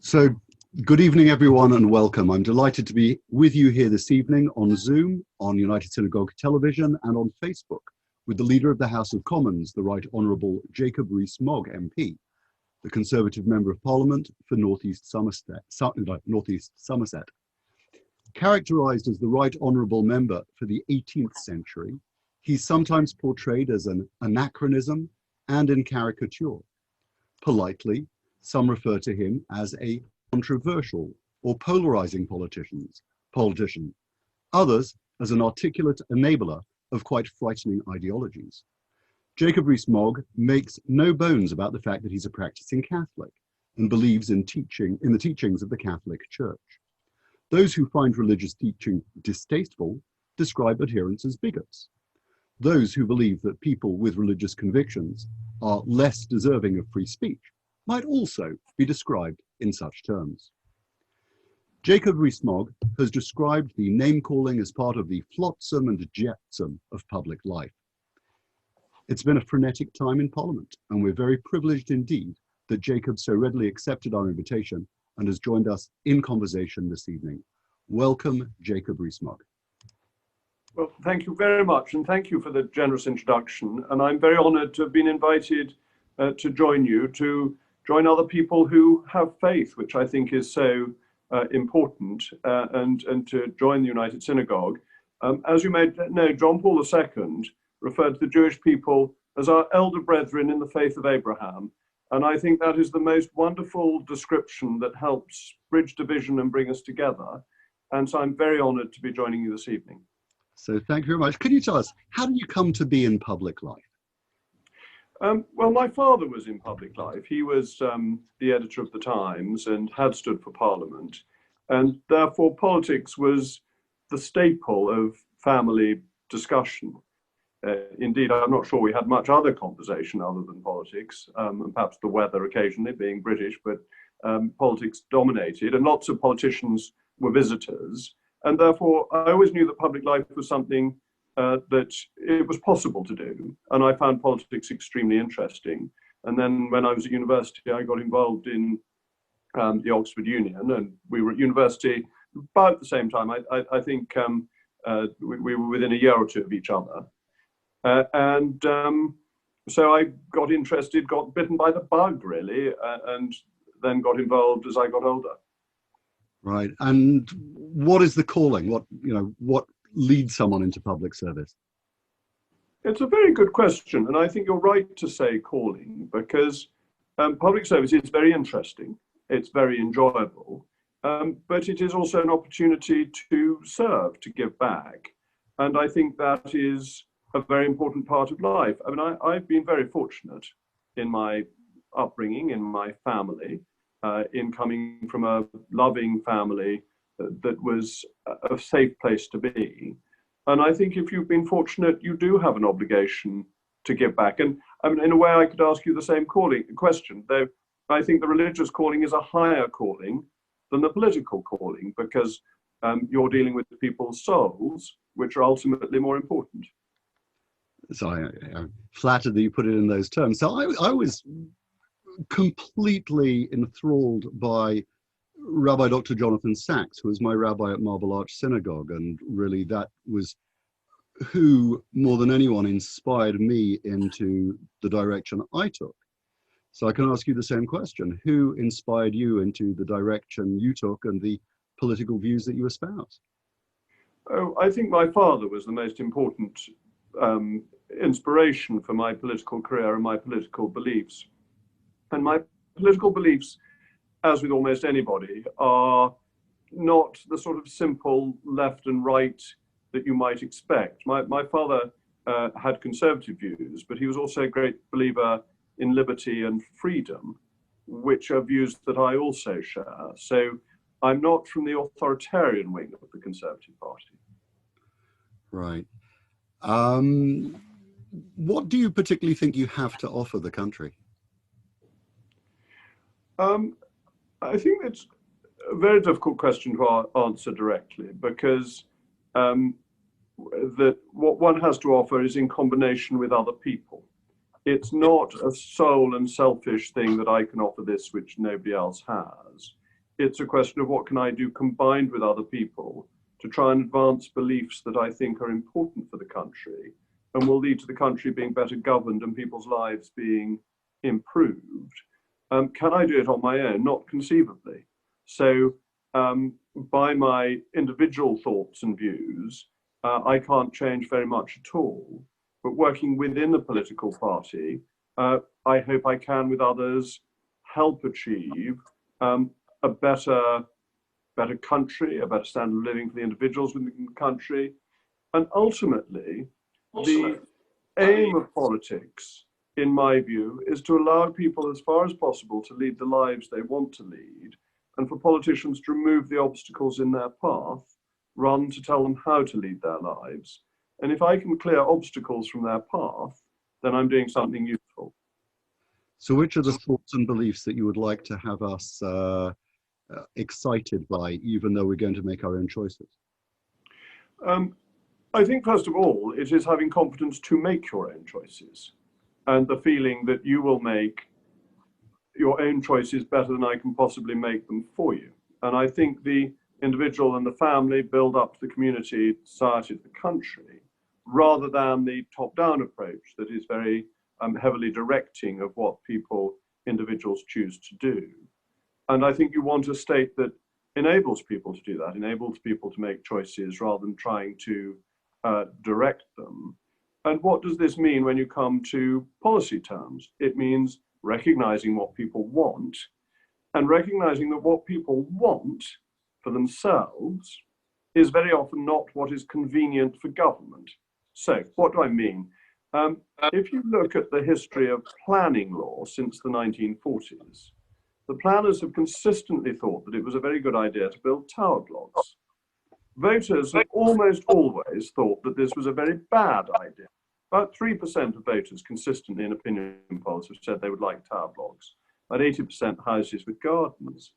So, good evening, everyone, and welcome. I'm delighted to be with you here this evening on Zoom, on United Synagogue Television, and on Facebook with the Leader of the House of Commons, the Right Honourable Jacob Rees-Mogg MP, the Conservative Member of Parliament for North East Somerset. Characterised as the Right Honourable Member for the 18th century, he's sometimes portrayed as an anachronism and in caricature. Politely, some refer to him as a controversial or polarizing politician, others as an articulate enabler of quite frightening ideologies. Jacob Rees-Mogg makes no bones about the fact that he's a practicing Catholic and believes in the teachings of the Catholic Church. Those who find religious teaching distasteful describe adherents as bigots. Those who believe that people with religious convictions are less deserving of free speech might also be described in such terms. Jacob Rees-Mogg has described the name-calling as part of the flotsam and jetsam of public life. It's been a frenetic time in Parliament, and we're very privileged indeed that Jacob so readily accepted our invitation and has joined us in conversation this evening. Welcome, Jacob Rees-Mogg. Well, thank you very much, and thank you for the generous introduction. And I'm very honoured to have been invited to join you, to join other people who have faith, which I think is so important, and to join the United Synagogue. As you may know, John Paul II referred to the Jewish people as our elder brethren in the faith of Abraham. And I think that is the most wonderful description that helps bridge division and bring us together. And so I'm very honoured to be joining you this evening. So thank you very much. Can you tell us, how did you come to be in public life? Well, my father was in public life. He was the editor of the Times and had stood for Parliament. And therefore, politics was the staple of family discussion. Indeed, I'm not sure we had much other conversation other than politics, and perhaps the weather occasionally, being British, but politics dominated, and lots of politicians were visitors. And therefore, I always knew that public life was something that it was possible to do. And I found politics extremely interesting. And then when I was at university, I got involved in the Oxford Union, and we were at university about the same time. I think we were within a year or two of each other. So I got interested, got bitten by the bug, really, and then got involved as I got older. Right. And what is the calling? What leads someone into public service? It's a very good question. And I think you're right to say calling, because public service is very interesting. It's very enjoyable. But it is also an opportunity to serve, to give back. And I think that is a very important part of life. I mean, I've been very fortunate in my upbringing, in my family, in coming from a loving family that was a safe place to be. And I think if you've been fortunate, you do have an obligation to give back. And I mean, in a way, I could ask you the same question, though I think the religious calling is a higher calling than the political calling, because you're dealing with people's souls, which are ultimately more important. So I'm flattered that you put it in those terms. So I was completely enthralled by Rabbi Dr. Jonathan Sachs, who was my rabbi at Marble Arch Synagogue. And really that was who, more than anyone, inspired me into the direction I took. So I can ask you the same question. Who inspired you into the direction you took and the political views that you espouse? Oh, I think my father was the most important inspiration for my political career and my political beliefs. And my political beliefs, as with almost anybody, are not the sort of simple left and right that you might expect. My father had conservative views, but he was also a great believer in liberty and freedom, which are views that I also share. So I'm not from the authoritarian wing of the Conservative Party. Right. What do you particularly think you have to offer the country? I think it's a very difficult question to answer directly, because that what one has to offer is in combination with other people. It's not a sole and selfish thing that I can offer this which nobody else has. it's a question of what can I do combined with other people to try and advance beliefs that I think are important for the country and will lead to the country being better governed and people's lives being improved. Can I do it on my own? Not conceivably. So by my individual thoughts and views, I can't change very much at all. But working within the political party, I hope I can, with others, help achieve a better country, a better standard of living for the individuals within the country. And ultimately, the aim of politics, in my view, is to allow people as far as possible to lead the lives they want to lead, and for politicians to remove the obstacles in their path, rather than to tell them how to lead their lives. And if I can clear obstacles from their path, then I'm doing something useful. So which are the thoughts and beliefs that you would like to have us excited by, even though we're going to make our own choices? I think, first of all, it is having confidence to make your own choices and the feeling that you will make your own choices better than I can possibly make them for you. And I think the individual and the family build up the community, society, the country, rather than the top-down approach that is very heavily directing of what individuals choose to do. And I think you want a state that enables people to do that, enables people to make choices rather than trying to direct them. And what does this mean when you come to policy terms? It means recognizing what people want and recognizing that what people want for themselves is very often not what is convenient for government. So what do I mean? If you look at the history of planning law since the 1940s, the planners have consistently thought that it was a very good idea to build tower blocks. Voters have almost always thought that this was a very bad idea. About 3% of voters consistently in opinion polls have said they would like tower blocks, about 80% houses with gardens.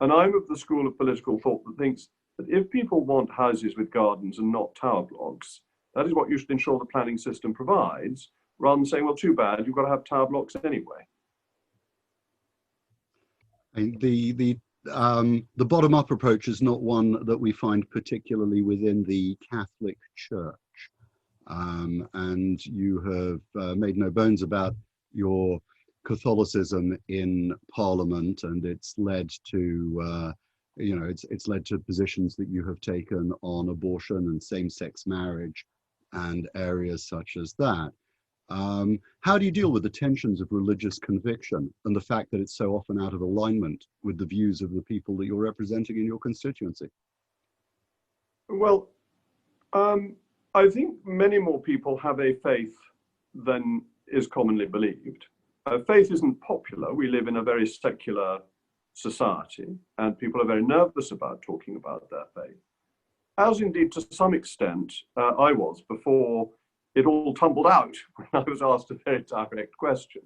And I'm of the school of political thought that thinks that if people want houses with gardens and not tower blocks, that is what you should ensure the planning system provides, rather than saying, well, too bad, you've got to have tower blocks anyway. The bottom-up approach is not one that we find particularly within the Catholic Church. And you have made no bones about your Catholicism in Parliament, and it's led to, it's led to positions that you have taken on abortion and same-sex marriage and areas such as that. How do you deal with the tensions of religious conviction and the fact that it's so often out of alignment with the views of the people that you're representing in your constituency? Well, I think many more people have a faith than is commonly believed. Faith isn't popular. We live in a very secular society, and people are very nervous about talking about their faith, as indeed to some extent I was before it all tumbled out when I was asked a very direct question.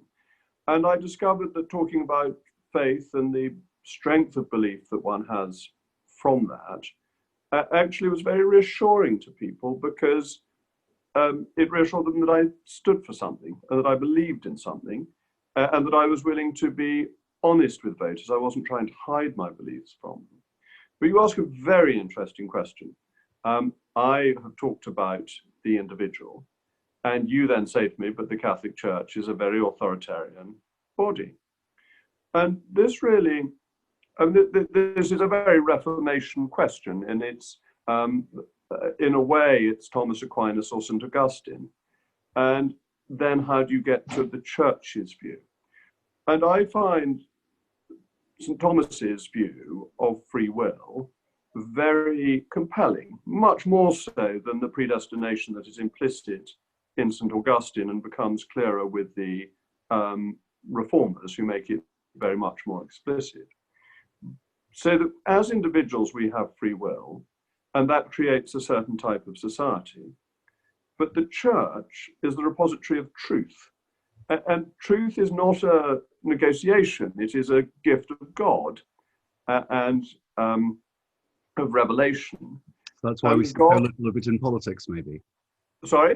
And I discovered that talking about faith and the strength of belief that one has from that actually was very reassuring to people, because it reassured them that I stood for something and that I believed in something and that I was willing to be honest with voters. I wasn't trying to hide my beliefs from them. But you ask a very interesting question. I have talked about the individual, and you then say to me, but the Catholic Church is a very authoritarian body. And this really, this is a very Reformation question, and it's, in a way, it's Thomas Aquinas or St. Augustine. And then how do you get to the Church's view? And I find St. Thomas's view of free will very compelling, much more so than the predestination that is implicit in St. Augustine and becomes clearer with the reformers, who make it very much more explicit. So that as individuals we have free will, and that creates a certain type of society. But the Church is the repository of truth. And truth is not a negotiation, it is a gift of God and of revelation. That's why we see so little of it in politics, maybe. Sorry?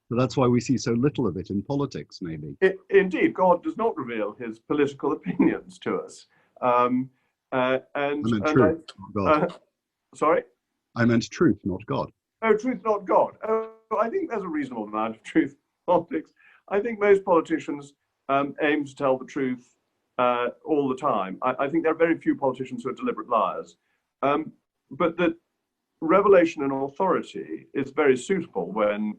So that's why we see so little of it in politics, maybe. Indeed, God does not reveal his political opinions to us. I meant and truth, not God. sorry. I meant truth, not God. Oh, truth, not God. Oh, I think there's a reasonable amount of truth in politics. I think most politicians aim to tell the truth all the time. I think there are very few politicians who are deliberate liars. But that revelation and authority is very suitable when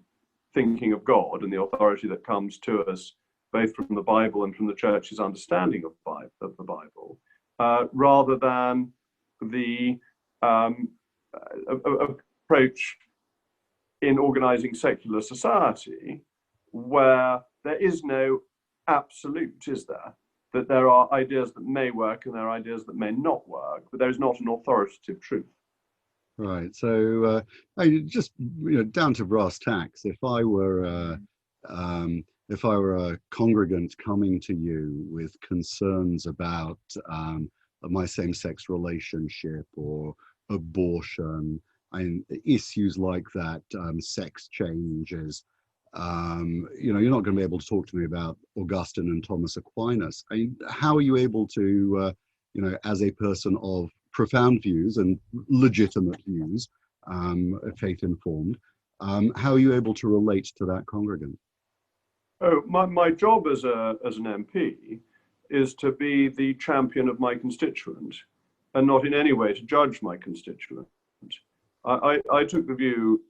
thinking of God and the authority that comes to us both from the Bible and from the church's understanding of the Bible, rather than the approach in organizing secular society, where there is no absolute, is there? That there are ideas that may work and there are ideas that may not work, but there is not an authoritative truth. Right. So, just down to brass tacks. If I were a congregant coming to you with concerns about my same-sex relationship or abortion, and issues like that, sex changes, you're not going to be able to talk to me about Augustine and Thomas Aquinas. How are you able to, as a person of profound views and legitimate views, faith informed, how are you able to relate to that congregant? Oh, my job as an MP is to be the champion of my constituent and not in any way to judge my constituent. I took the view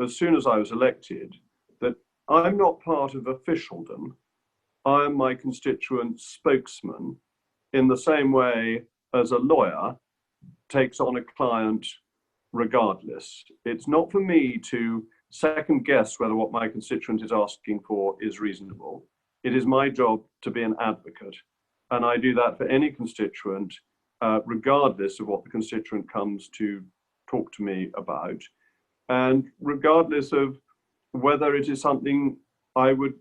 as soon as I was elected that I'm not part of officialdom. I am my constituent's spokesman in the same way as a lawyer takes on a client regardless. It's not for me to second guess whether what my constituent is asking for is reasonable. It is my job to be an advocate. And I do that for any constituent, regardless of what the constituent comes to talk to me about, and regardless of whether it is something I would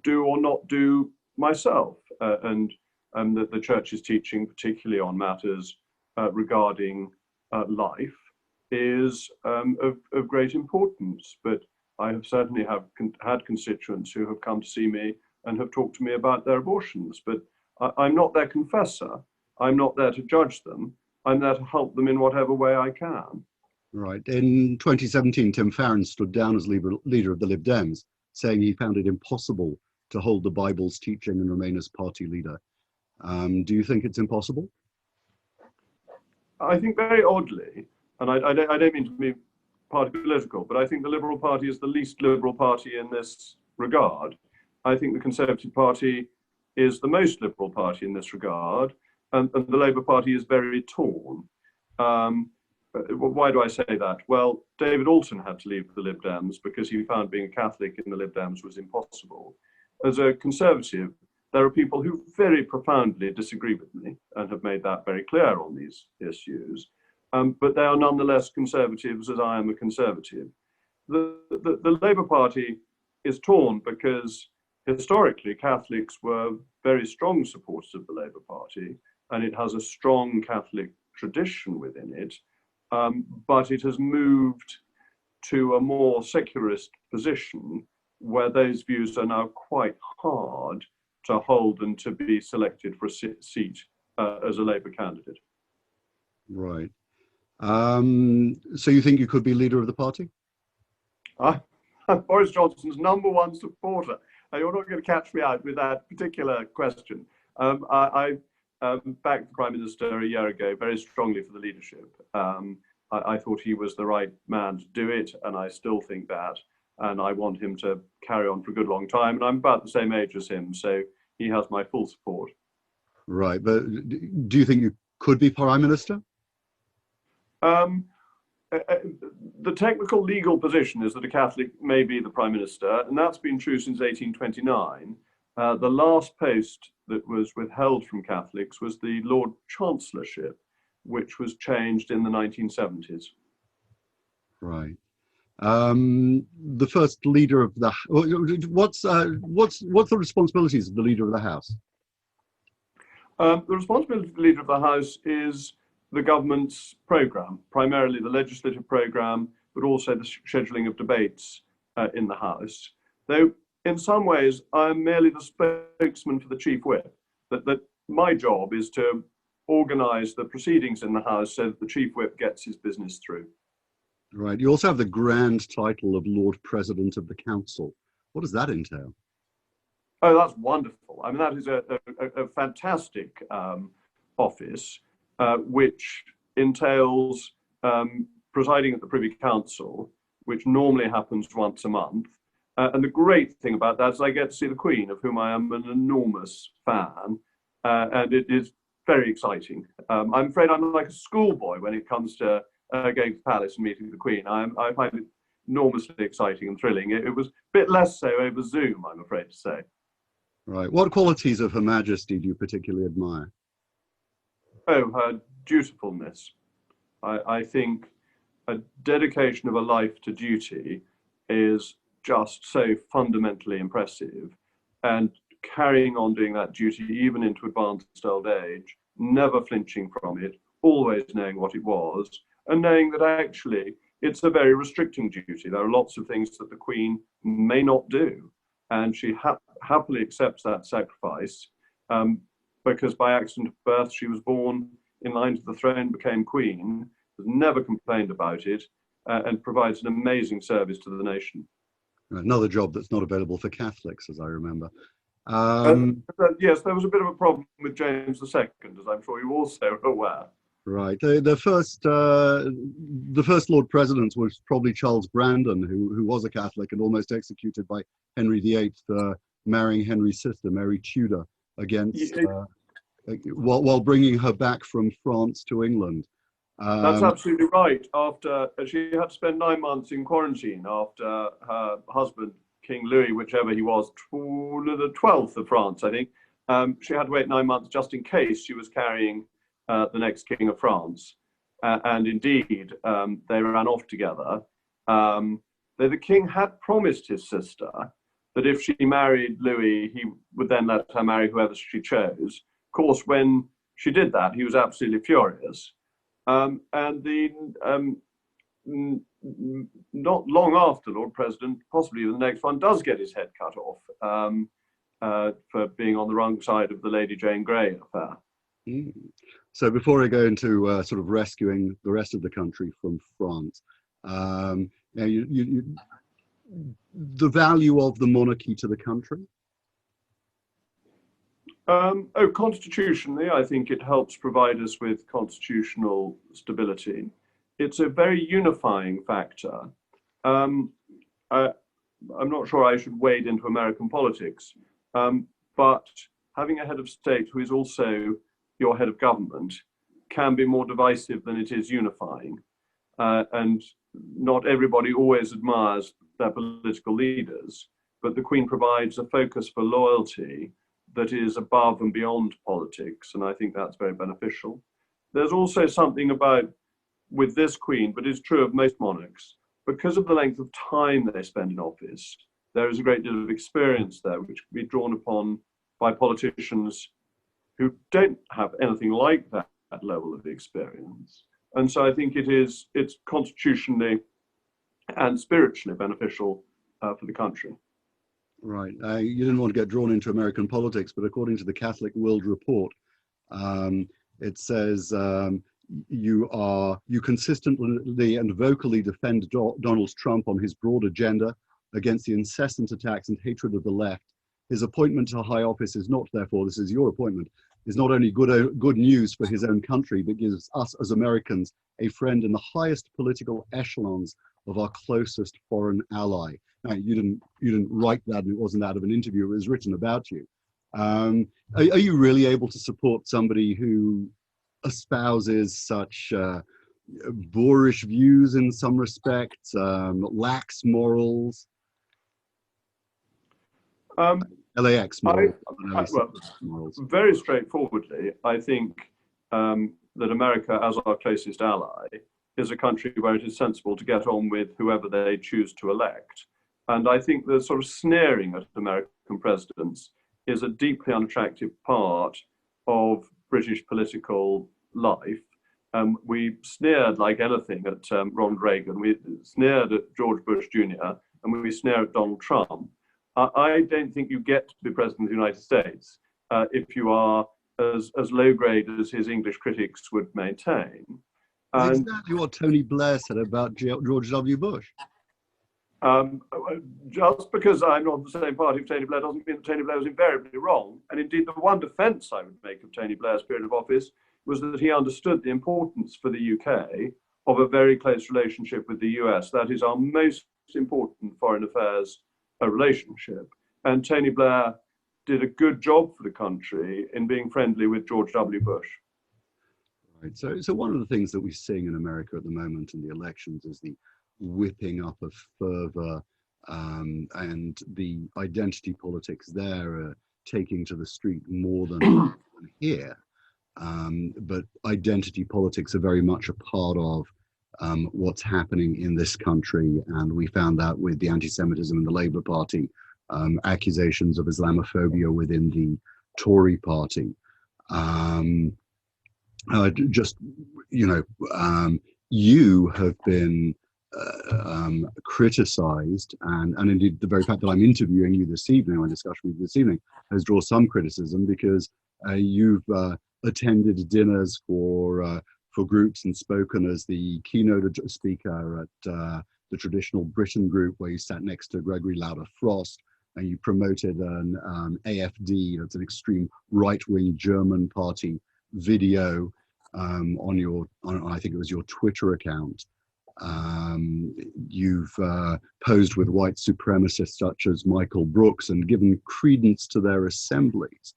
do or not do myself. And that the church is teaching, particularly on matters regarding life, is of great importance. But I have certainly had constituents who have come to see me and have talked to me about their abortions. But I'm not their confessor. I'm not there to judge them. I'm there to help them in whatever way I can. Right. In 2017, Tim Farron stood down as leader of the Lib Dems, saying he found it impossible to hold the Bible's teaching and remain as party leader. Do you think it's impossible? I think very oddly, and I don't mean to be party political, but I think the Liberal Party is the least liberal party in this regard. I think the Conservative Party is the most liberal party in this regard, and the Labour Party is very torn. Why do I say that? Well, David Alton had to leave the Lib Dems because he found being a Catholic in the Lib Dems was impossible. As a Conservative, there are people who very profoundly disagree with me and have made that very clear on these issues, but they are nonetheless Conservatives as I am a Conservative. The Labour Party is torn because historically Catholics were very strong supporters of the Labour Party, and it has a strong Catholic tradition within it. But it has moved to a more secularist position where those views are now quite hard to hold and to be selected for a seat as a Labour candidate. Right. So you think you could be leader of the party? I'm Boris Johnson's #1 supporter. You're not going to catch me out with that particular question. I backed the Prime Minister a year ago very strongly for the leadership. I thought he was the right man to do it, and I still think that. And I want him to carry on for a good long time. And I'm about the same age as him, so he has my full support. Right, but do you think you could be Prime Minister? The technical legal position is that a Catholic may be the Prime Minister, and that's been true since 1829. The last post that was withheld from Catholics was the Lord Chancellorship, which was changed in the 1970s. Right. The first leader of the what's the responsibilities of the leader of the House? The responsibility of the leader of the House is the government's programme, primarily the legislative programme, but also the scheduling of debates in the House. Though in some ways I am merely the spokesman for the chief whip. That my job is to organise the proceedings in the House so that the Chief Whip gets his business through. Right. You also have the grand title of Lord President of the Council. What does that entail? Oh, that's wonderful. I mean, that is a fantastic office, which entails presiding at the Privy Council, which normally happens once a month. And the great thing about that is I get to see the Queen, of whom I am an enormous fan, and it is very exciting. I'm afraid I'm like a schoolboy when it comes to going to the palace and meeting the Queen. I find it enormously exciting and thrilling. It was a bit less so over Zoom, I'm afraid to say. Right. What qualities of Her Majesty do you particularly admire? Oh, her dutifulness. I think a dedication of a life to duty is just so fundamentally impressive, and carrying on doing that duty even into advanced old age, never flinching from it, always knowing what it was, and knowing that actually it's a very restricting duty. There are lots of things that the Queen may not do, and she happily accepts that sacrifice because by accident of birth she was born in line to the throne, became Queen, has never complained about it, and provides an amazing service to the nation. Another job that's not available for Catholics, as I remember. Yes, there was a bit of a problem with James II, as I'm sure you also are aware. Right. The first Lord President was probably Charles Brandon, who was a Catholic and almost executed by Henry VIII, marrying Henry's sister, Mary Tudor, against while bringing her back from France to England. That's absolutely right. After she had to spend 9 months in quarantine after her husband, King Louis, whichever he was, the 12th of France, I think. She had to wait 9 months just in case she was carrying the next King of France. And indeed, they ran off together. The King had promised his sister that if she married Louis, he would then let her marry whoever she chose. Of course, when she did that, he was absolutely furious. And not long after Lord President, possibly the next one, does get his head cut off for being on the wrong side of the Lady Jane Grey affair. So before I go into sort of rescuing the rest of the country from France, the value of the monarchy to the country? Constitutionally, I think it helps provide us with constitutional stability. It's a very unifying factor. I'm not sure I should wade into American politics, but having a head of state who is also your head of government can be more divisive than it is unifying. And not everybody always admires their political leaders, but the Queen provides a focus for loyalty that is above and beyond politics, and I think that's very beneficial. There's also something about, with this Queen, but it's true of most monarchs, because of the length of time they spend in office, there is a great deal of experience there, which can be drawn upon by politicians who don't have anything like that level of experience. And so I think it's constitutionally and spiritually beneficial for the country. Right. You didn't want to get drawn into American politics, but according to the Catholic World Report, it says you consistently and vocally defend Donald Trump on his broad agenda against the incessant attacks and hatred of the left. His appointment to high office is not, therefore, this is your appointment, is not only good news for his own country, but gives us as Americans a friend in the highest political echelons of our closest foreign ally. Now, you didn't write that, and it wasn't out of an interview. It was written about you. Are you really able to support somebody who espouses such boorish views in some respects, lacks morals? LAX morals. Very straightforwardly, I think that America, as our closest ally, is a country where it is sensible to get on with whoever they choose to elect. And I think the sort of sneering at American presidents is a deeply unattractive part of British political life. We sneered like anything at Ronald Reagan. We sneered at George Bush Jr. and we sneer at Donald Trump. I don't think you get to be president of the United States if you are as low grade as his English critics would maintain. That's And exactly what Tony Blair said about George W. Bush. Just because I'm not the same party of Tony Blair doesn't mean that Tony Blair was invariably wrong. And indeed, the one defense I would make of Tony Blair's period of office was that he understood the importance for the UK of a very close relationship with the US. That is our most important foreign affairs relationship. And Tony Blair did a good job for the country in being friendly with George W. Bush. Right. So one of the things that we're seeing in America at the moment in the elections is the whipping up of fervor, and the identity politics there are taking to the street more than here. But identity politics are very much a part of what's happening in this country. And we found that with the anti-Semitism in the Labour Party, accusations of Islamophobia within the Tory party. Just, you have been criticized, and indeed the very fact that I'm interviewing you this evening, or in discussion with you this evening, has drawn some criticism because you've attended dinners for groups and spoken as the keynote speaker at the Traditional Britain group, where you sat next to Gregory Lauder Frost, and you promoted an AfD, that's an extreme right-wing German party video on I think it was your Twitter account. You've posed with white supremacists such as Michael Brooks and given credence to their assemblies.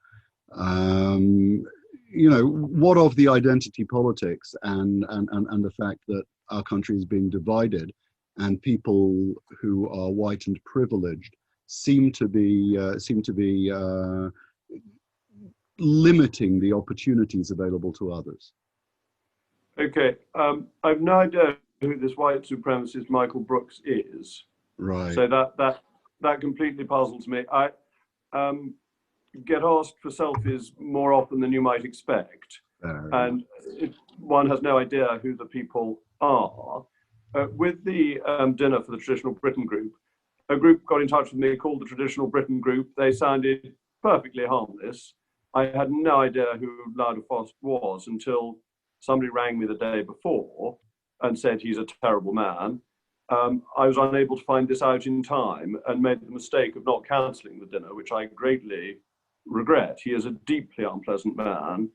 What of the identity politics and the fact that our country is being divided, and people who are white and privileged seem to be limiting the opportunities available to others? Okay, I've no idea who this white supremacist Michael Brooks is. Right. So that completely puzzles me. I get asked for selfies more often than you might expect, and one has no idea who the people are. With the dinner for the Traditional Britain group, a group got in touch with me called the Traditional Britain Group. They sounded perfectly harmless. I had no idea who Lauder Frost was until somebody rang me the day before and said he's a terrible man. I was unable to find this out in time and made the mistake of not cancelling the dinner, which I greatly regret. He is a deeply unpleasant man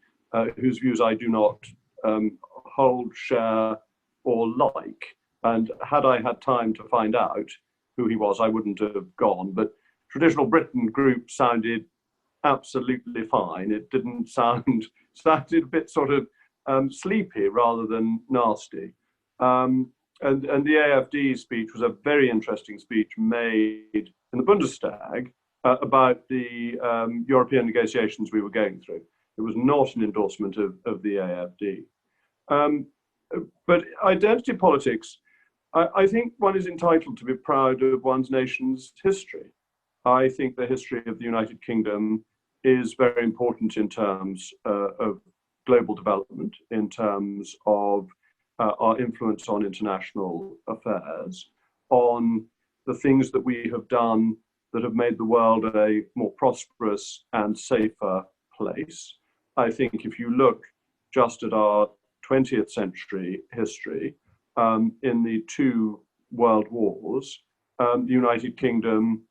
whose views I do not hold, share, or like. And had I had time to find out who he was, I wouldn't have gone. But Traditional Britain Group sounded absolutely fine. It didn't sounded a bit sort of sleepy rather than nasty. And the AfD speech was a very interesting speech made in the Bundestag about the European negotiations we were going through. It was not an endorsement of the AfD. But identity politics, I think one is entitled to be proud of one's nation's history. I think the history of the United Kingdom is very important in terms of global development, in terms of our influence on international affairs, on the things that we have done that have made the world a more prosperous and safer place. I think if you look just at our 20th century history, in the two world wars, the United Kingdom,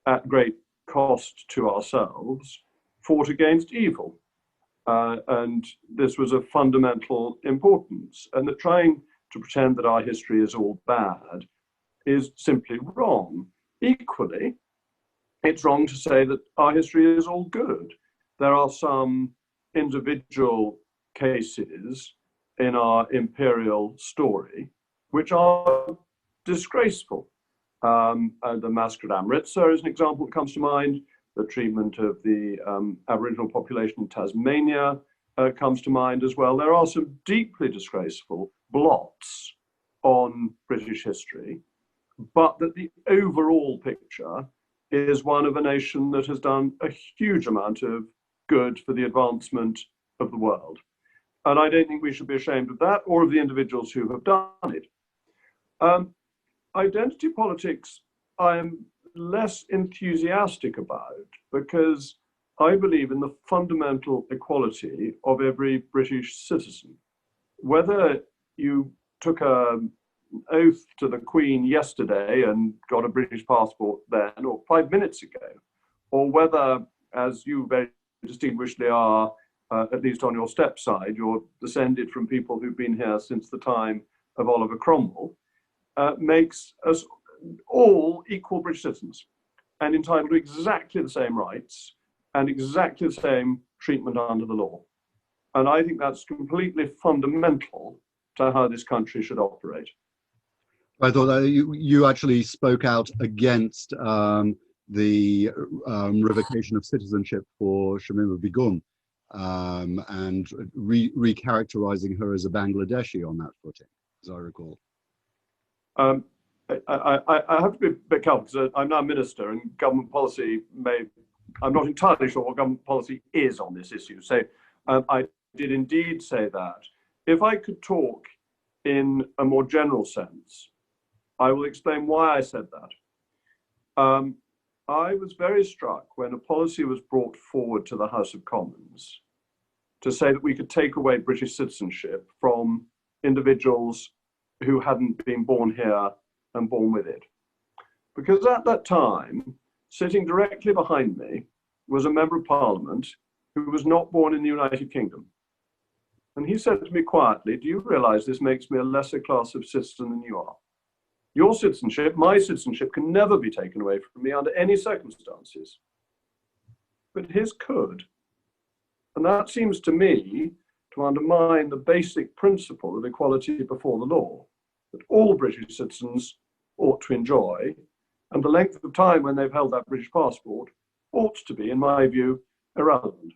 at great cost to ourselves, fought against evil. And this was of fundamental importance. And that trying to pretend that our history is all bad is simply wrong. Equally, it's wrong to say that our history is all good. There are some individual cases in our imperial story which are disgraceful. The massacre at Amritsar is an example that comes to mind. The treatment of the Aboriginal population in Tasmania comes to mind as well. There are some deeply disgraceful blots on British history, but that the overall picture is one of a nation that has done a huge amount of good for the advancement of the world. And I don't think we should be ashamed of that or of the individuals who have done it. Identity politics, I am less enthusiastic about, because I believe in the fundamental equality of every British citizen. Whether you took an oath to the Queen yesterday and got a British passport then, or 5 minutes ago, or whether, as you very distinguishedly are, at least on your stepside, you're descended from people who've been here since the time of Oliver Cromwell, makes us all equal British citizens and entitled to exactly the same rights and exactly the same treatment under the law. And I think that's completely fundamental to how this country should operate. I thought that you actually spoke out against the revocation of citizenship for Shamima Begum and recharacterizing her as a Bangladeshi on that footing, as I recall. I have to be a bit careful because I'm now a minister and government policy I'm not entirely sure what government policy is on this issue. So I did indeed say that. If I could talk in a more general sense, I will explain why I said that. I was very struck when a policy was brought forward to the House of Commons to say that we could take away British citizenship from individuals who hadn't been born here and born with it. Because at that time, sitting directly behind me was a member of Parliament who was not born in the United Kingdom. And he said to me quietly, "Do you realize this makes me a lesser class of citizen than you are? Your citizenship, my citizenship, can never be taken away from me under any circumstances." But his could. And that seems to me to undermine the basic principle of equality before the law, that all British citizens ought to enjoy, and the length of time when they've held that British passport ought to be, in my view, irrelevant.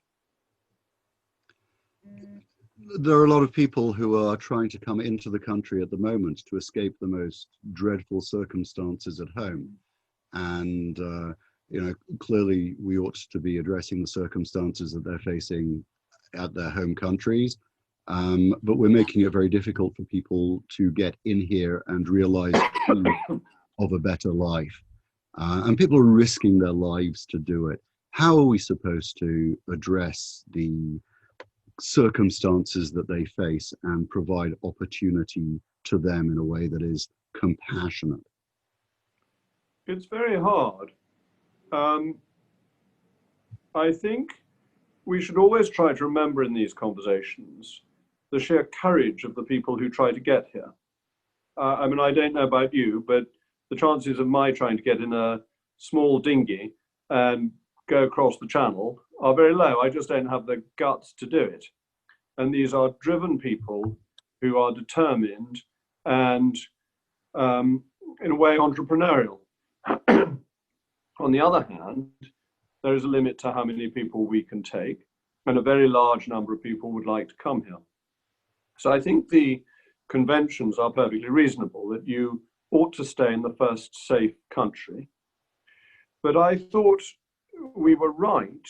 There are a lot of people who are trying to come into the country at the moment to escape the most dreadful circumstances at home. And, clearly we ought to be addressing the circumstances that they're facing at their home countries. But we're making it very difficult for people to get in here and realize of a better life. And people are risking their lives to do it. How are we supposed to address the circumstances that they face and provide opportunity to them in a way that is compassionate? It's very hard. I think we should always try to remember in these conversations the sheer courage of the people who try to get here. I don't know about you, but the chances of my trying to get in a small dinghy and go across the channel are very low. I just don't have the guts to do it. And these are driven people who are determined and, in a way, entrepreneurial. On the other hand, there is a limit to how many people we can take, and a very large number of people would like to come here. So I think the conventions are perfectly reasonable, that you ought to stay in the first safe country. But I thought we were right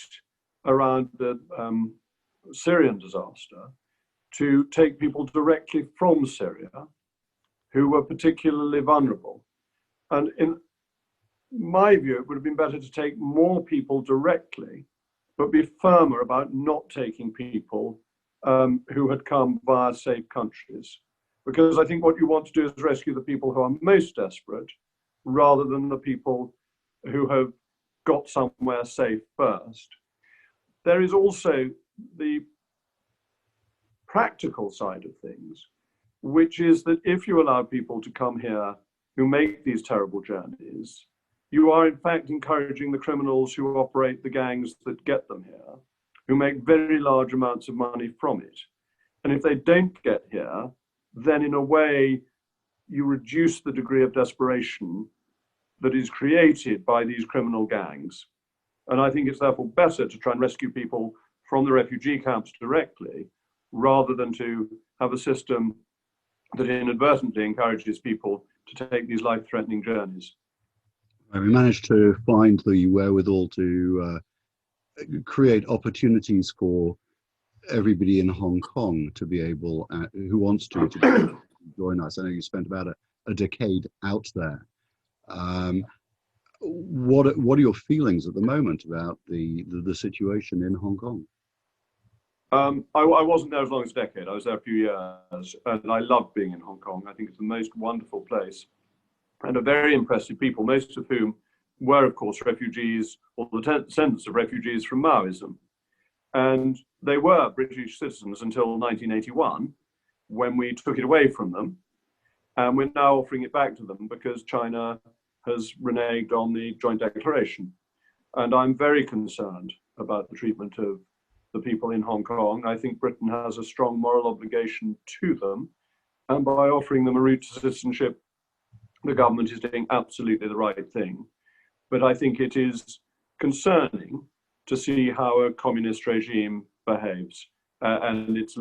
around the Syrian disaster to take people directly from Syria who were particularly vulnerable. And in my view, it would have been better to take more people directly, but be firmer about not taking people who had come via safe countries. Because I think what you want to do is rescue the people who are most desperate, rather than the people who have got somewhere safe first. There is also the practical side of things, which is that if you allow people to come here who make these terrible journeys, you are in fact encouraging the criminals who operate the gangs that get them here, who make very large amounts of money from it. And if they don't get here, then in a way, you reduce the degree of desperation that is created by these criminal gangs. And I think it's therefore better to try and rescue people from the refugee camps directly, rather than to have a system that inadvertently encourages people to take these life-threatening journeys. We managed to find the wherewithal to create opportunities for everybody in Hong Kong to be able, who wants to join us. I know you spent about a decade out there. What are your feelings at the moment about the situation in Hong Kong? I wasn't there as long as a decade. I was there a few years, and I loved being in Hong Kong. I think it's the most wonderful place, and a very impressive people, most of whom were, of course, refugees or the descendants of refugees from Maoism. And they were British citizens until 1981, when we took it away from them. And we're now offering it back to them because China has reneged on the joint declaration. And I'm very concerned about the treatment of the people in Hong Kong. I think Britain has a strong moral obligation to them. And by offering them a route to citizenship, the government is doing absolutely the right thing. But I think it is concerning to see how a communist regime behaves and its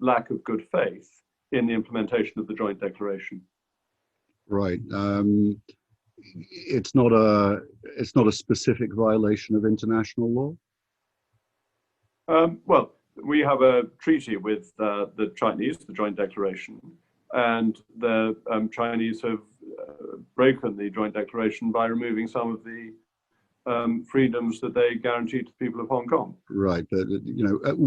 lack of good faith in the implementation of the joint declaration. Right. It's not a specific violation of international law. Well, we have a treaty with the Chinese, the joint declaration, and the Chinese have broken the joint declaration by removing some of the freedoms that they guaranteed to the people of Hong Kong. Right, but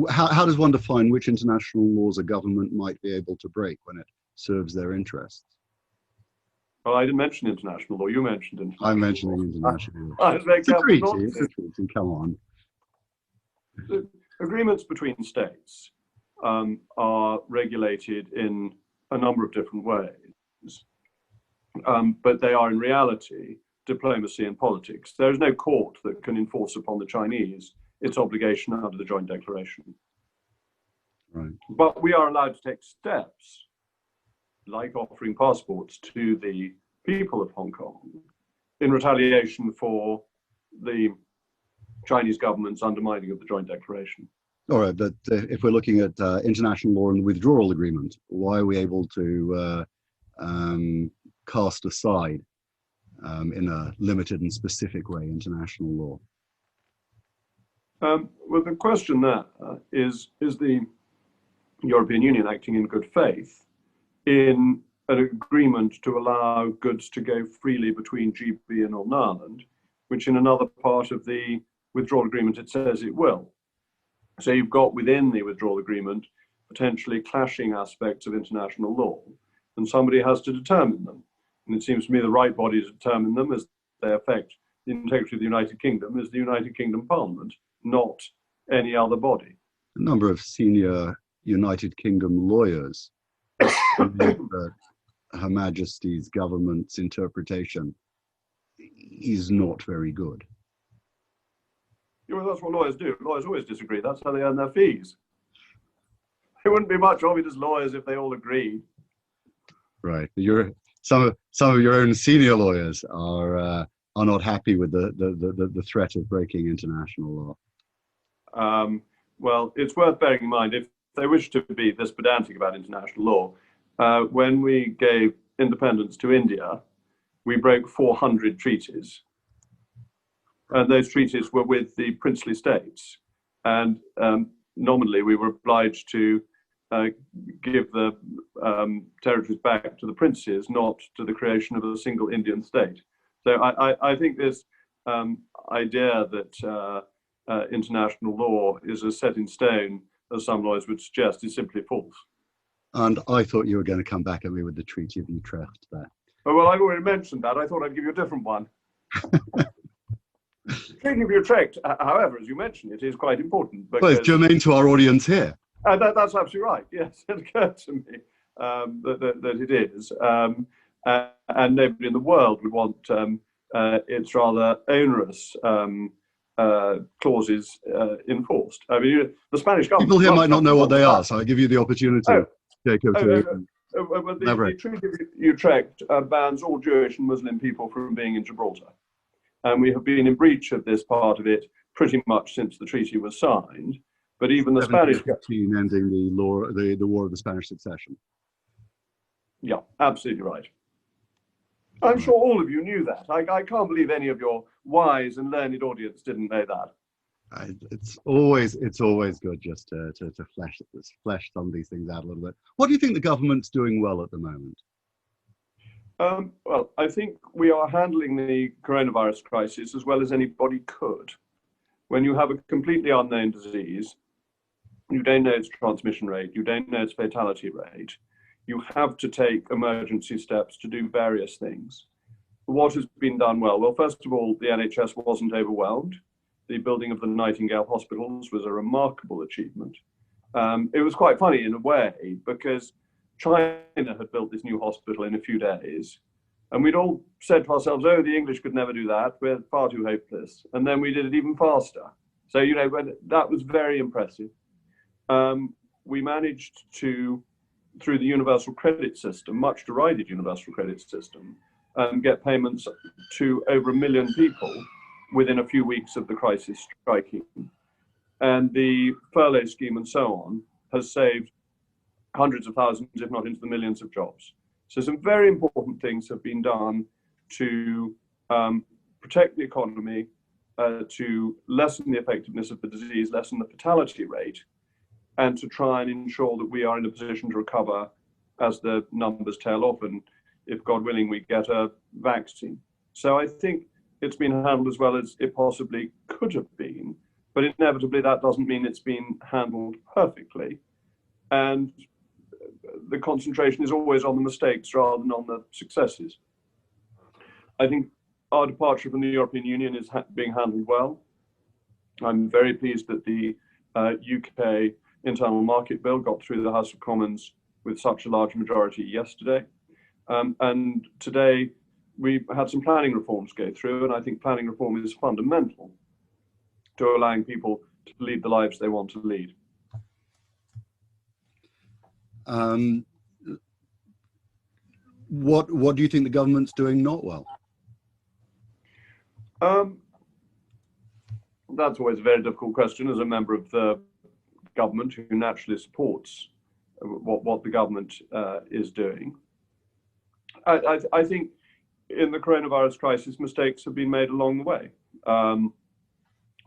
how does one define which international laws a government might be able to break when it serves their interests? Well, I didn't mention international law. You mentioned international. I'm mentioning international law. It's a treaty. It's a treaty. Come on. The agreements between states are regulated in a number of different ways, but they are in reality diplomacy and politics. There is no court that can enforce upon the Chinese its obligation under the joint declaration. Right. But we are allowed to take steps like offering passports to the people of Hong Kong in retaliation for the Chinese government's undermining of the joint declaration. All right, but if we're looking at international law and withdrawal agreement, why are we able to cast aside in a limited and specific way international law? Well, the question there is the European Union acting in good faith in an agreement to allow goods to go freely between GB and Northern Ireland, which in another part of the withdrawal agreement it says it will. So you've got within the withdrawal agreement potentially clashing aspects of international law, and somebody has to determine them. And it seems to me the right body to determine them as they affect the integrity of the United Kingdom is the United Kingdom Parliament, not any other body. A number of senior United Kingdom lawyers that Her Majesty's government's interpretation is not very good. Well, that's what lawyers do. Lawyers always disagree. That's how they earn their fees. There wouldn't be much of it as lawyers if they all agreed. Right. Some of your own senior lawyers are not happy with the threat of breaking international law. Well, it's worth bearing in mind, if they wish to be this pedantic about international law, when we gave independence to India, we broke 400 treaties. And those treaties were with the princely states. And nominally, we were obliged to give the territories back to the princes, not to the creation of a single Indian state. So I think this idea that international law is as set in stone as some lawyers would suggest is simply false. And I thought you were going to come back at me with the Treaty of Utrecht there. Oh, well, I've already mentioned that. I thought I'd give you a different one. Treaty of Utrecht, however, as you mentioned, it is quite important. Because, well, it's germane to our audience here. That's absolutely right. Yes, it occurred to me that it is. And nobody in the world would want its rather onerous clauses enforced. I mean, the Spanish government... People here might not know what they are, so I give you the opportunity, Jacob, to the Treaty of Utrecht bans all Jewish and Muslim people from being in Gibraltar. And we have been in breach of this part of it pretty much since the treaty was signed. But even the Spanish... ending the War of the Spanish Succession. Yeah, absolutely right. I'm sure all of you knew that. I can't believe any of your wise and learned audience didn't know that. It's always good just to flesh some of these things out a little bit. What do you think the government's doing well at the moment? Well, I think we are handling the coronavirus crisis as well as anybody could. When you have a completely unknown disease, you don't know its transmission rate, you don't know its fatality rate, you have to take emergency steps to do various things. What has been done well? Well, first of all, the NHS wasn't overwhelmed. The building of the Nightingale hospitals was a remarkable achievement. It was quite funny in a way because China had built this new hospital in a few days. And we'd all said to ourselves, oh, the English could never do that. We're far too hopeless. And then we did it even faster. So, you know, that was very impressive. We managed to, through the universal credit system, much derided universal credit system, get payments to over 1 million people within a few weeks of the crisis striking. And the furlough scheme and so on has saved hundreds of thousands, if not into the millions of jobs. So some very important things have been done to protect the economy, to lessen the effectiveness of the disease, lessen the fatality rate, and to try and ensure that we are in a position to recover as the numbers tail off and, if God willing, we get a vaccine. So I think it's been handled as well as it possibly could have been, but inevitably that doesn't mean it's been handled perfectly. And the concentration is always on the mistakes rather than on the successes. I think our departure from the European Union is being handled well. I'm very pleased that the UK Internal Market Bill got through the House of Commons with such a large majority yesterday. And today we had some planning reforms go through, and I think planning reform is fundamental to allowing people to lead the lives they want to lead. What do you think the government's doing not well? That's always a very difficult question as a member of the government who naturally supports what the government is doing. I think in the coronavirus crisis, mistakes have been made along the way.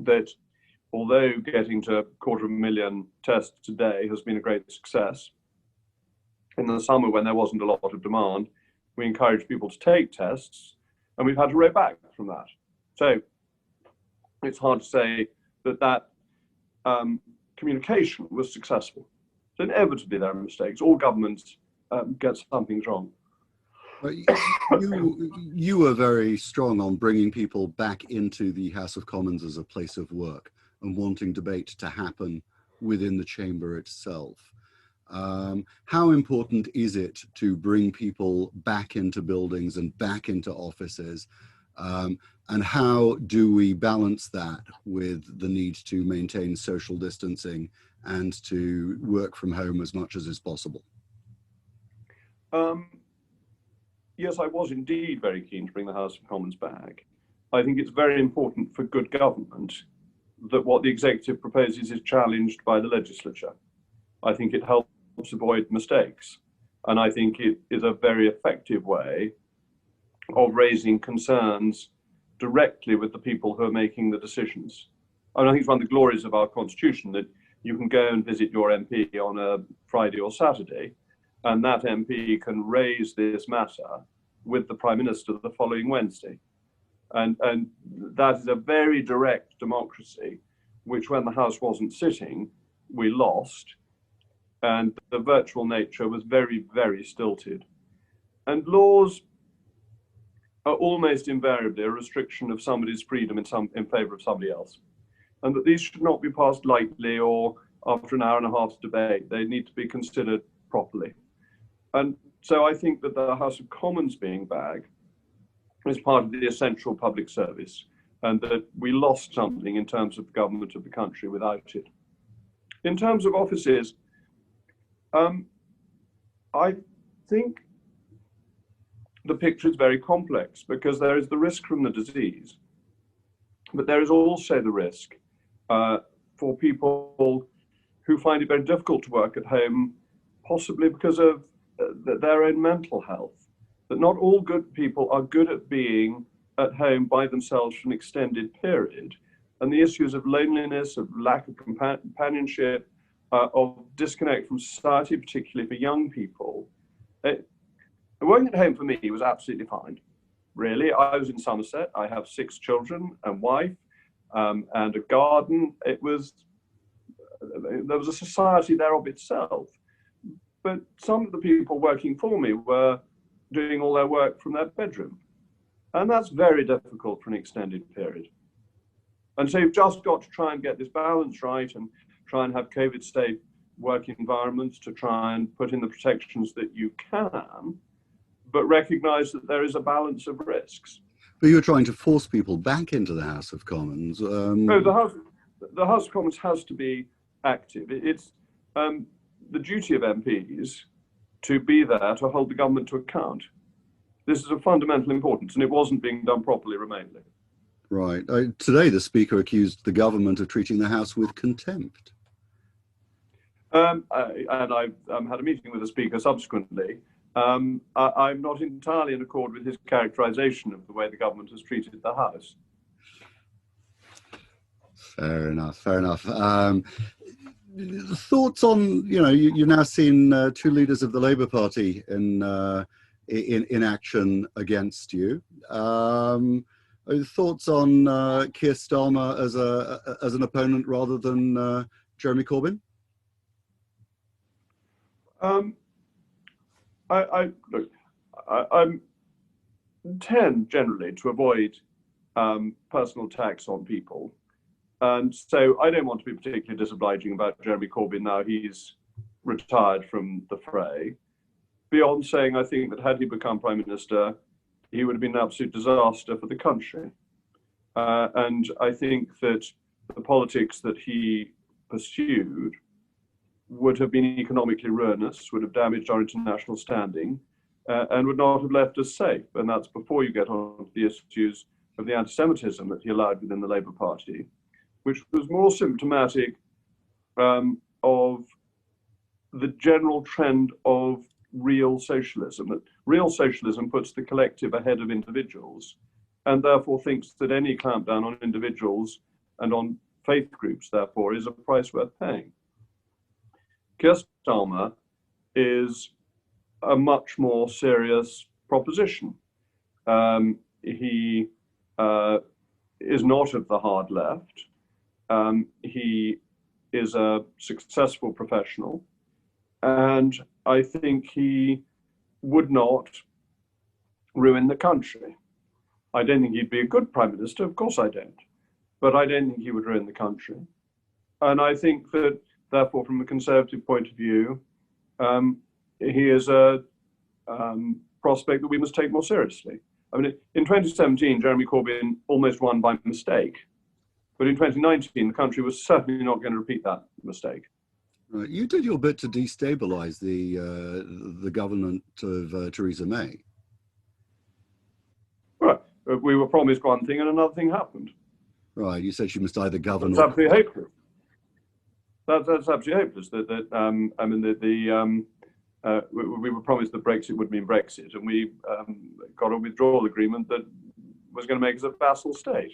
That although getting to 250,000 tests today has been a great success, in the summer when there wasn't a lot of demand, we encouraged people to take tests, and we've had to row back from that. So it's hard to say that communication was successful. So inevitably there are mistakes. All governments get some things wrong. But you were very strong on bringing people back into the House of Commons as a place of work and wanting debate to happen within the chamber itself. How important is it to bring people back into buildings and back into offices? And how do we balance that with the need to maintain social distancing and to work from home as much as is possible? Yes, I was indeed very keen to bring the House of Commons back. I think it's very important for good government that what the executive proposes is challenged by the legislature. I think it helps avoid mistakes. And I think it is a very effective way of raising concerns directly with the people who are making the decisions. I think it's one of the glories of our constitution that you can go and visit your MP on a Friday or Saturday, and that MP can raise this matter with the Prime Minister the following Wednesday. And that is a very direct democracy, which when the House wasn't sitting, we lost. And the virtual nature was very, very stilted. And laws are almost invariably a restriction of somebody's freedom in favor of somebody else. And that these should not be passed lightly or after an hour and a half's debate. They need to be considered properly. And so I think that the House of Commons being back is part of the essential public service, and that we lost something in terms of the government of the country without it. In terms of offices, I think the picture is very complex because there is the risk from the disease, but there is also the risk for people who find it very difficult to work at home, possibly because of their own mental health. That not all good people are good at being at home by themselves for an extended period. And the issues of loneliness, of lack of companionship, of disconnect from society, particularly for young people, working at home for me was absolutely fine. Really, I was in Somerset. I have 6 children and wife, and a garden. There was a society there of itself. But some of the people working for me were doing all their work from their bedroom. And that's very difficult for an extended period. And so you've just got to try and get this balance right and try and have COVID-safe work environments to try and put in the protections that you can, but recognize that there is a balance of risks. But you're trying to force people back into the House of Commons. No, the House of Commons has to be active. It's the duty of MPs to be there to hold the government to account. This is of fundamental importance, and it wasn't being done properly remotely. Right. Today, the Speaker accused the government of treating the House with contempt. And I've had a meeting with the Speaker subsequently. I'm not entirely in accord with his characterization of the way the government has treated the House. Fair enough. Fair enough. Thoughts on, you've now seen 2 leaders of the Labour Party in action against you. Thoughts on Keir Starmer as an opponent rather than Jeremy Corbyn? I tend generally to avoid personal attacks on people. And so I don't want to be particularly disobliging about Jeremy Corbyn now he's retired from the fray. Beyond saying I think that had he become Prime Minister, he would have been an absolute disaster for the country. And I think that the politics that he pursued would have been economically ruinous, would have damaged our international standing, and would not have left us safe. And that's before you get on to the issues of the anti-Semitism that he allowed within the Labour Party, which was more symptomatic of the general trend of real socialism. That real socialism puts the collective ahead of individuals, and therefore thinks that any clampdown on individuals and on faith groups, therefore, is a price worth paying. Keir Starmer is a much more serious proposition. He is not of the hard left. He is a successful professional, and I think he would not ruin the country. I don't think he'd be a good Prime Minister, of course I don't, but I don't think he would ruin the country. And I think that, therefore, from a Conservative point of view, he is a prospect that we must take more seriously. I mean, in 2017, Jeremy Corbyn almost won by mistake. But in 2019, the country was certainly not going to repeat that mistake. Right. You did your bit to destabilise the government of Theresa May. Right. We were promised one thing and another thing happened. Right. You said she must either govern. That's absolutely hopeless. That's absolutely hopeless. We were promised that Brexit would mean Brexit, and we got a withdrawal agreement that was going to make us a vassal state.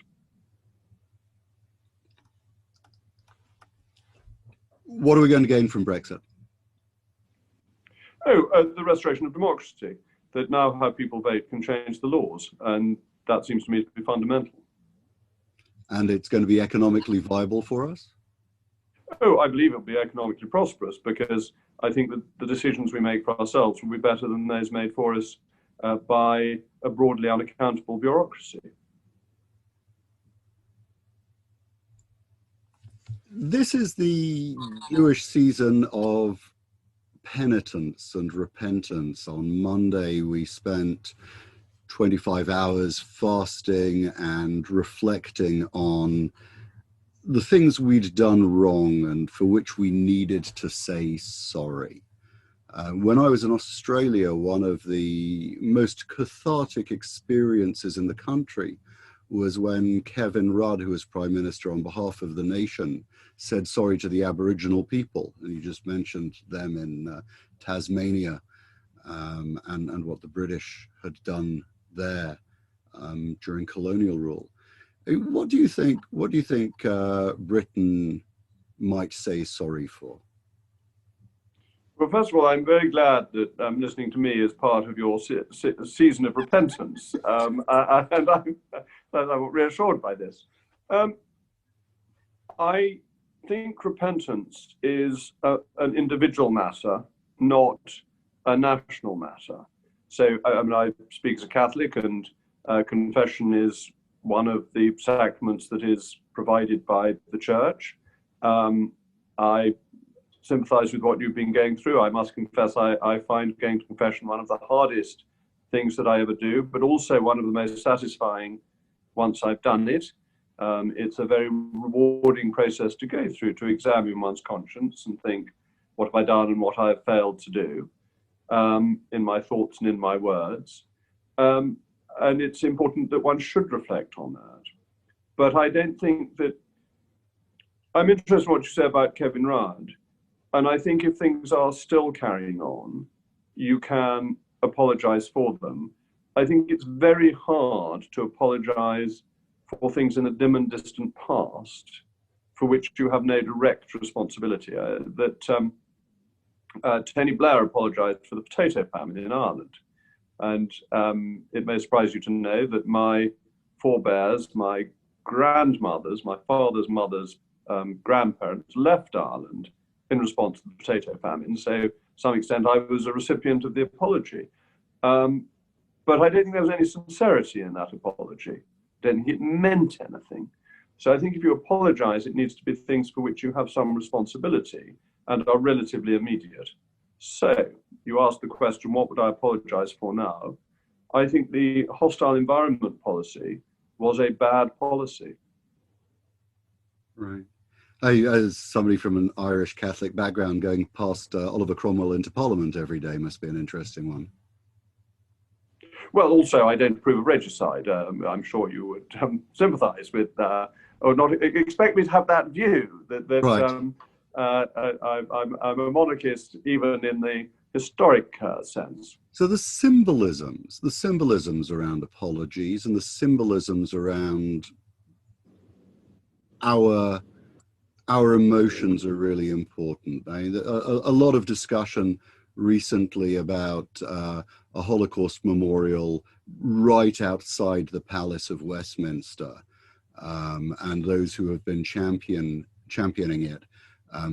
What are we going to gain from Brexit? The restoration of democracy, that now how people vote can change the laws, and that seems to me to be fundamental. And it's going to be economically viable for us? I believe it will be economically prosperous, because I think that the decisions we make for ourselves will be better than those made for us by a broadly unaccountable bureaucracy. This is the Jewish season of penitence and repentance. On Monday, we spent 25 hours fasting and reflecting on the things we'd done wrong and for which we needed to say sorry. When I was in Australia, one of the most cathartic experiences in the country was when Kevin Rudd, who was Prime Minister on behalf of the nation, said sorry to the Aboriginal people. And you just mentioned them in Tasmania and what the British had done there during colonial rule. What do you think Britain might say sorry for? Well, first of all, I'm very glad that listening to me is part of your season of repentance, and I'm reassured by this. I think repentance is an individual matter, not a national matter. So, I mean, I speak as a Catholic, and confession is one of the sacraments that is provided by the Church. I sympathize with what you've been going through. I must confess, I find going to confession one of the hardest things that I ever do, but also one of the most satisfying once I've done it. It's a very rewarding process to go through, to examine one's conscience and think, what have I done and what I have failed to do in my thoughts and in my words. And it's important that one should reflect on that. But I don't think that, I'm interested in what you say about Kevin Rudd. And I think if things are still carrying on, you can apologize for them. I think it's very hard to apologize for things in the dim and distant past for which you have no direct responsibility. Tony Blair apologized for the potato famine in Ireland. And it may surprise you to know that my forebears, my grandmothers, my father's mother's grandparents left Ireland in response to the potato famine. So to some extent, I was a recipient of the apology. But I don't think there was any sincerity in that apology. I don't think it meant anything. So I think if you apologize, it needs to be things for which you have some responsibility and are relatively immediate. So you asked the question, what would I apologize for now? I think the hostile environment policy was a bad policy. Right. As somebody from an Irish Catholic background, going past Oliver Cromwell into Parliament every day must be an interesting one. Well, also, I don't approve of regicide. I'm sure you would sympathise with, or not expect me to have that view, that right. I'm a monarchist, even in the historic sense. So the symbolisms around apologies and the symbolisms around our emotions are really important. I mean, a lot of discussion recently about a Holocaust Memorial right outside the Palace of Westminster, and those who have been championing it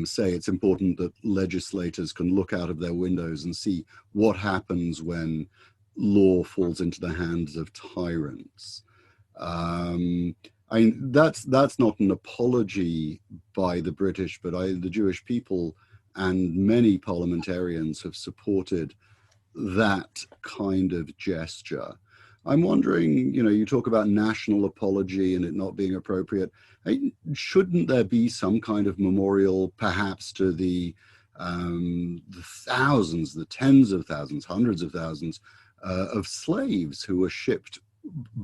say it's important that legislators can look out of their windows and see what happens when law falls into the hands of tyrants. I mean, that's not an apology by the British, but the Jewish people and many parliamentarians have supported that kind of gesture. I'm wondering, you talk about national apology and it not being appropriate. Shouldn't there be some kind of memorial, perhaps, to the thousands, the tens of thousands, hundreds of thousands of slaves who were shipped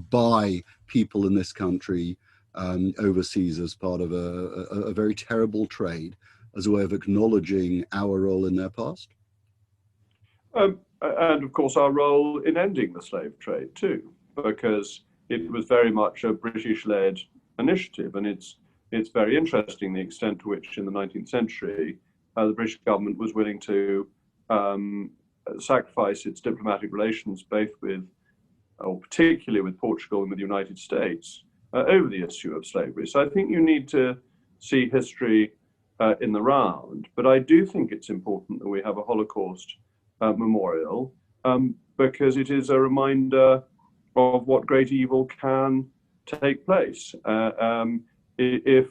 by people in this country overseas as part of a very terrible trade, as a way of acknowledging our role in their past? And of course our role in ending the slave trade too, because it was very much a British-led initiative, and it's very interesting the extent to which in the 19th century the British government was willing to sacrifice its diplomatic relations, both with, or particularly with Portugal and with the United States, over the issue of slavery. So I think you need to see history in the round, but I do think it's important that we have a Holocaust memorial because it is a reminder of what great evil can take place if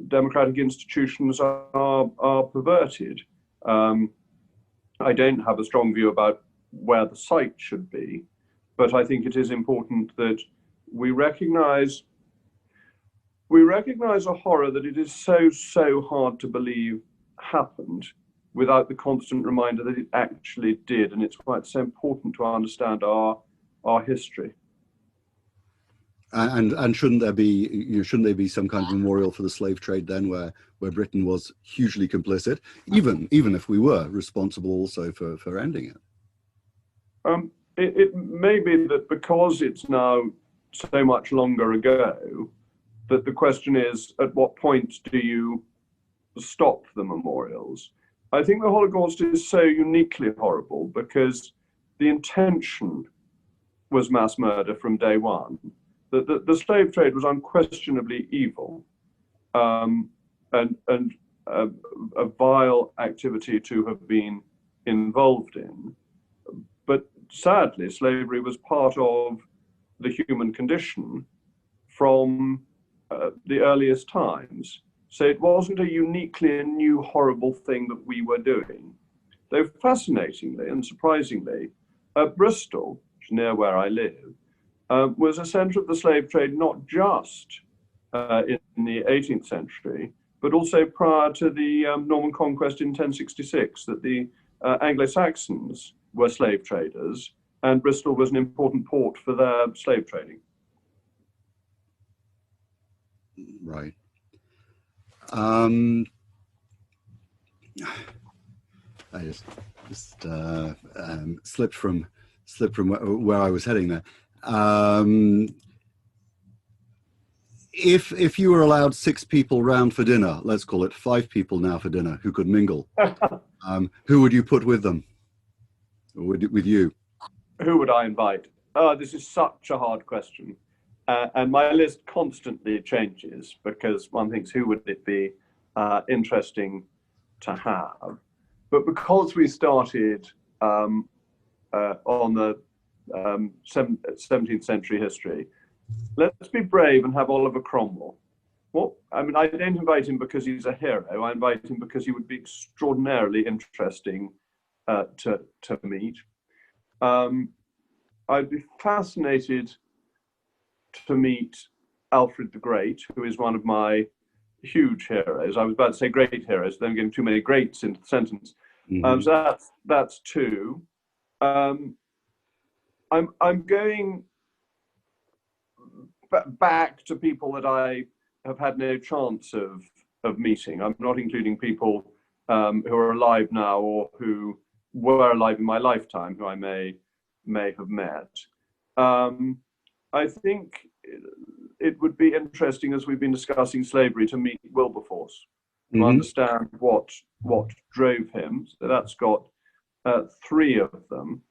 democratic institutions are perverted. I don't have a strong view about where the site should be, but I think it is important that we recognize a horror that it is so hard to believe happened without the constant reminder that it actually did, and it's why it's so important to understand our history. And shouldn't there be some kind of memorial for the slave trade then, where Britain was hugely complicit, even if we were responsible also for ending it? It may be that because it's now so much longer ago, that the question is, at what point do you stop the memorials? I think the Holocaust is so uniquely horrible because the intention was mass murder from day one. The slave trade was unquestionably evil, and a vile activity to have been involved in. But sadly, slavery was part of the human condition from the earliest times. So it wasn't a uniquely and new horrible thing that we were doing. Though fascinatingly and surprisingly, Bristol, which is near where I live, was a centre of the slave trade not just in the 18th century, but also prior to the Norman conquest in 1066, that the Anglo-Saxons were slave traders, and Bristol was an important port for their slave trading. Right. I just slipped from where I was heading there. If you were allowed 6 people round for dinner, let's call it 5 people now for dinner, who could mingle, who would you put with them, or with you? Who would I invite? Oh, this is such a hard question. And my list constantly changes because one thinks, who would it be interesting to have? But because we started on the 17th century history, let's be brave and have Oliver Cromwell. Well, I mean, I don't invite him because he's a hero. I invite him because he would be extraordinarily interesting to meet. I'd be fascinated to meet Alfred the Great, who is one of my huge heroes. I was about to say great heroes, then I'm getting too many greats into the sentence. Mm-hmm. So that's 2. I'm going back to people that I have had no chance of meeting. I'm not including people who are alive now or who were alive in my lifetime, who I may have met. I think it would be interesting, as we've been discussing slavery, to meet Wilberforce, to understand what drove him. So that's got 3 of them.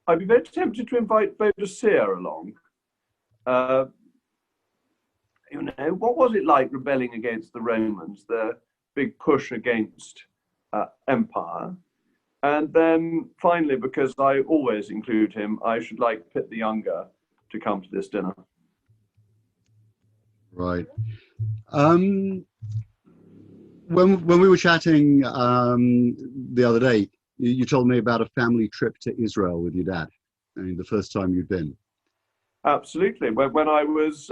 I'd be very tempted to invite Baudelaire along. What was it like rebelling against the Romans, the big push against empire? And then finally, because I always include him, I should like Pitt the Younger to come to this dinner. Right. When we were chatting the other day, you told me about a family trip to Israel with your dad. I mean, the first time you'd been. Absolutely. When I was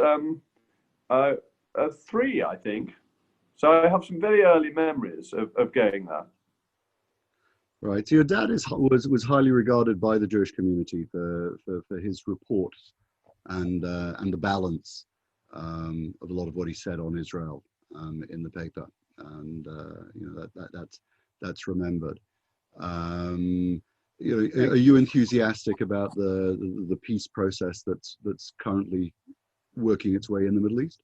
3, I think. So I have some very early memories of going there. Right. So your dad was highly regarded by the Jewish community for his reports and the balance of a lot of what he said on Israel in the paper, and that's remembered. Are you enthusiastic about the peace process that's currently working its way in the Middle East?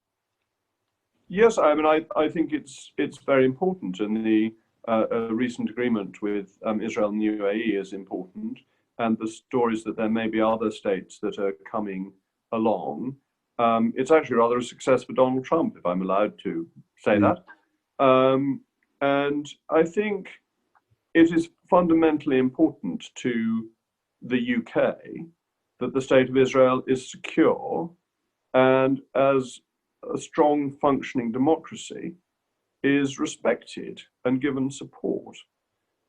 Yes, I mean, I think it's very important, and the recent agreement with Israel and the UAE is important, and the stories that there may be other states that are coming along. It's actually rather a success for Donald Trump, if I'm allowed to say that. And I think it is fundamentally important to the UK that the state of Israel is secure, and as a strong functioning democracy is respected and given support.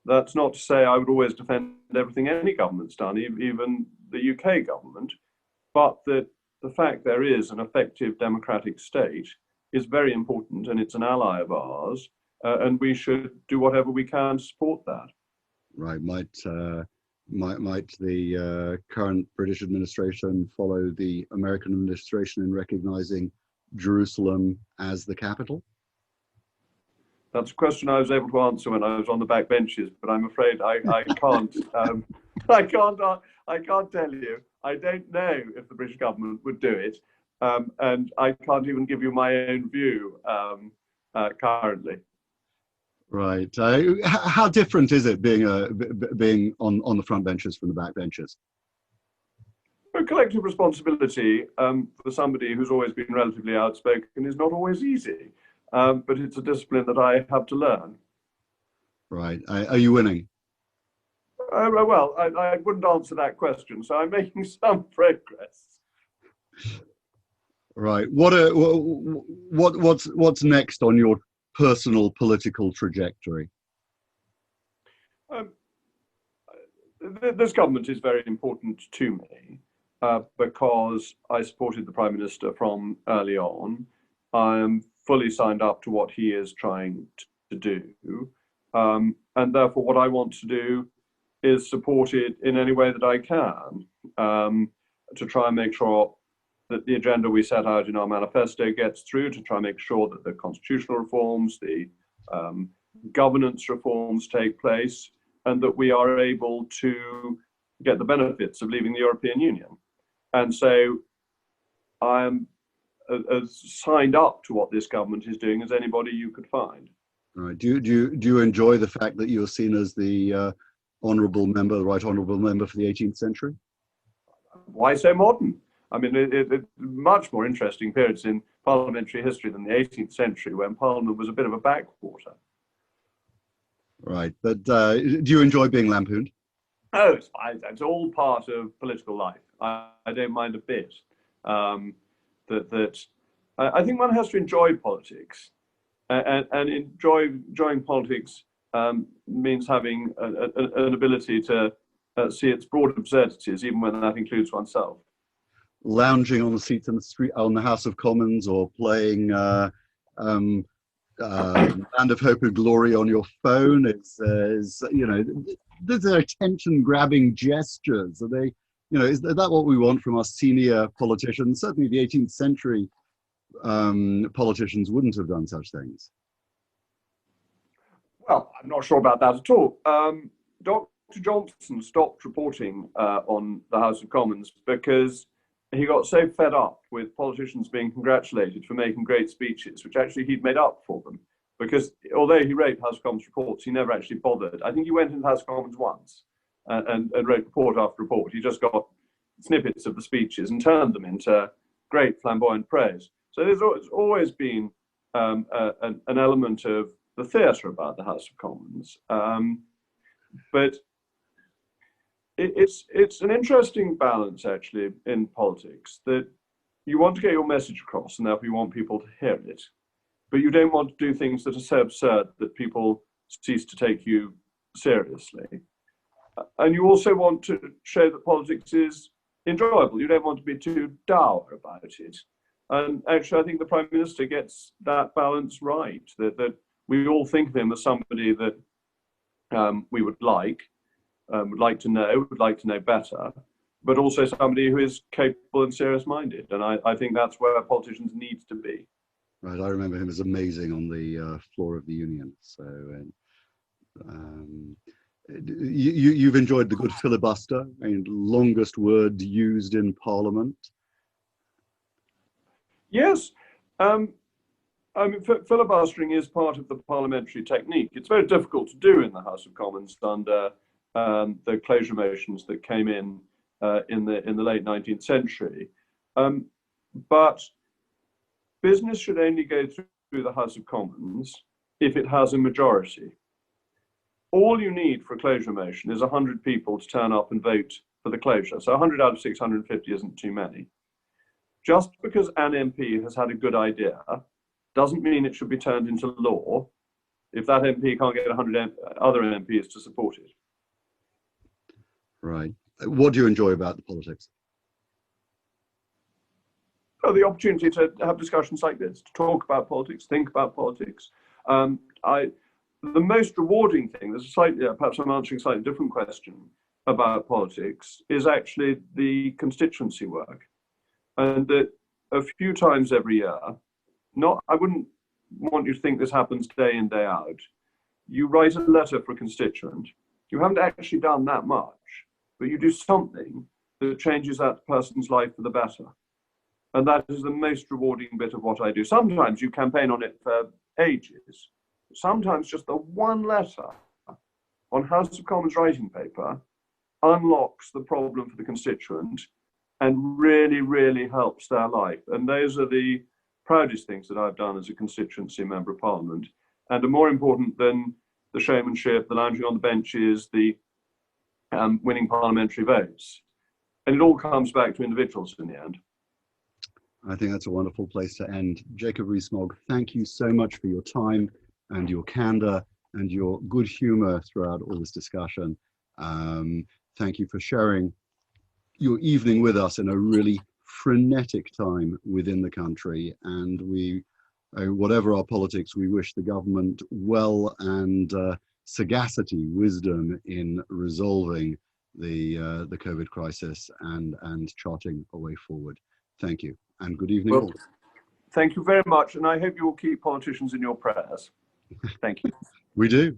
That's not to say I would always defend everything any government's done, even the UK government, but that the fact there is an effective democratic state is very important, and it's an ally of ours, and we should do whatever we can to support that. Right. Might the current British administration follow the American administration in recognizing Jerusalem as the capital? That's a question I was able to answer when I was on the back benches, but I'm afraid I can't. I can't tell you. I don't know if the British government would do it, and I can't even give you my own view currently. Right. How different is it being on the front benches from the back benches? A collective responsibility for somebody who's always been relatively outspoken is not always easy, but it's a discipline that I have to learn. Right. Are you winning? Well, I wouldn't answer that question, so I'm making some progress. Right. What's next on your personal political trajectory? This government is very important to me because I supported the Prime Minister from early on. I am fully signed up to what he is trying to do. And therefore, what I want to do is support it in any way that I can to try and make sure that the agenda we set out in our manifesto gets through, to try and make sure that the constitutional reforms, the governance reforms take place, and that we are able to get the benefits of leaving the European Union. And so I am as signed up to what this government is doing as anybody you could find. All right. Do you enjoy the fact that you're seen as the honourable member, the right honourable member for the 18th century? Why so modern? I mean, it's much more interesting periods in parliamentary history than the 18th century, when Parliament was a bit of a backwater. Right, but do you enjoy being lampooned? Oh, it's fine. It's all part of political life. I don't mind a bit. I think one has to enjoy politics, and enjoying politics means having an ability to see its broad absurdities, even when that includes oneself. Lounging on the seats in the street, on the House of Commons, or playing Land of Hope and Glory on your phone. It's these are attention-grabbing gestures. Are they, is that what we want from our senior politicians? Certainly, the 18th century politicians wouldn't have done such things. Well, I'm not sure about that at all. Dr. Johnson stopped reporting on the House of Commons because he got so fed up with politicians being congratulated for making great speeches, which actually he'd made up for them. Because although he wrote House of Commons reports, he never actually bothered. I think he went into the House of Commons once and wrote report after report. He just got snippets of the speeches and turned them into great flamboyant praise. So there's always been an element of the theatre about the House of Commons. But it's an interesting balance, actually, in politics, that you want to get your message across, and therefore you want people to hear it, but you don't want to do things that are so absurd that people cease to take you seriously. And you also want to show that politics is enjoyable. You don't want to be too dour about it. And actually, I think the Prime Minister gets that balance right, that we all think of him as somebody that we would like to know better, but also somebody who is capable and serious-minded. And I think that's where politicians need to be. Right, I remember him as amazing on the floor of the Union. So you've enjoyed the good filibuster, longest word used in Parliament. Yes. Filibustering is part of the parliamentary technique. It's very difficult to do in the House of Commons under the closure motions that came in the late 19th century. But business should only go through the House of Commons if it has a majority. All you need for a closure motion is 100 people to turn up and vote for the closure. So 100 out of 650 isn't too many. Just because an MP has had a good idea doesn't mean it should be turned into law if that MP can't get 100 other MPs to support it. Right. What do you enjoy about the politics? Oh, the opportunity to have discussions like this, to talk about politics, think about politics. The most rewarding thing, there's perhaps I'm answering a slightly different question about politics, is actually the constituency work. And that a few times every year, I wouldn't want you to think this happens day in, day out. You write a letter for a constituent. You haven't actually done that much, but you do something that changes that person's life for the better. And that is the most rewarding bit of what I do. Sometimes you campaign on it for ages. sometimes just the one letter on House of Commons writing paper unlocks the problem for the constituent and really, really helps their life. And those are the proudest things that I've done as a constituency member of Parliament, and are more important than the showmanship, the lounging on the benches, the winning parliamentary votes. And it all comes back to individuals in the end. I think that's a wonderful place to end. Jacob Rees-Mogg, thank you so much for your time and your candor and your good humor throughout all this discussion. Thank you for sharing your evening with us in a really frenetic time within the country. And we, whatever our politics, we wish the government well and sagacity, wisdom in resolving the COVID crisis and charting a way forward. Thank you, and good evening all. Thank you very much, and I hope you will keep politicians in your prayers. Thank you. We do.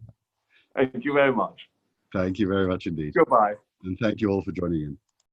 Thank you very much. Thank you very much indeed. Goodbye. And thank you all for joining in.